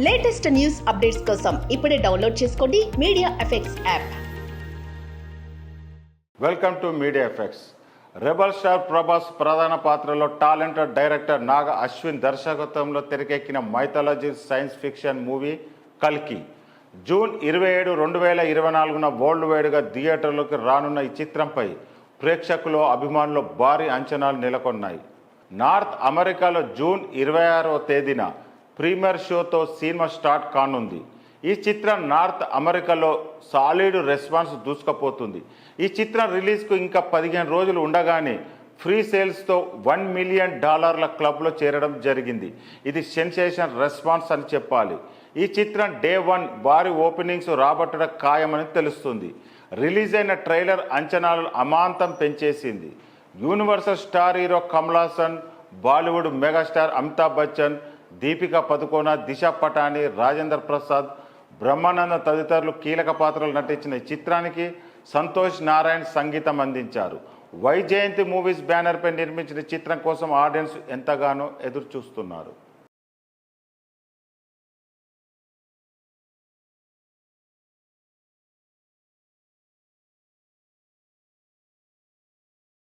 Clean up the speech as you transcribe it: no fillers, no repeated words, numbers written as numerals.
Latest news updates కోసం ఇప్పుడే download చేసుకోండి media effects app. Welcome to media effects. Rebel star Prabhas ప్రధాన పాత్రలో టాలెంటెడ్ డైరెక్టర్ నాగ అశ్విన్ దర్శకత్వంలో తెరకెక్కిన మైథాలజీ సైన్స్ ఫిక్షన్ మూవీ కల్కి జూన్ 27, 2024 వరల్డ్ వైడ్గా థియేటర్లోకి రానున్న ఈ చిత్రంపై ప్రేక్షకులు అభిమానులు భారీ అంచనాలు నెలకొన్నాయి. నార్త్ అమెరికాలో జూన్ 26వ తేదీన ప్రీమియర్ షోతో సినిమా స్టార్ట్ కానుంది. ఈ చిత్రం నార్త్ అమెరికాలో సాలిడ్ రెస్పాన్స్ దూసుకుపోతుంది. ఈ చిత్రం రిలీజ్కు ఇంకా 15 రోజులు ఉండగానే ఫ్రీ సేల్స్తో $1 మిలియన్ క్లబ్లో చేరడం జరిగింది. ఇది సెన్సేషన్ రెస్పాన్స్ అని చెప్పాలి. ఈ చిత్రం డే 1 భారీ ఓపెనింగ్స్ రాబట్టడం ఖాయమని తెలుస్తుంది. రిలీజ్ అయిన ట్రైలర్ అంచనాలు అమాంతం పెంచేసింది. Universal star hero Kamal Haasan, Bollywood megastar Amitabh Bachchan, Deepika Padukone, Disha Patani, Rajendra Prasad, Brahmananda తదితరులు కీలక పాత్రలు నటించిన ఈ చిత్రానికి సంతోష్ నారాయణ్ సంగీతం అందించారు. వైజయంతి మూవీస్ బ్యానర్పై నిర్మించిన చిత్రం కోసం ఆడియన్స్ ఎంతగానో ఎదురు చూస్తున్నారు.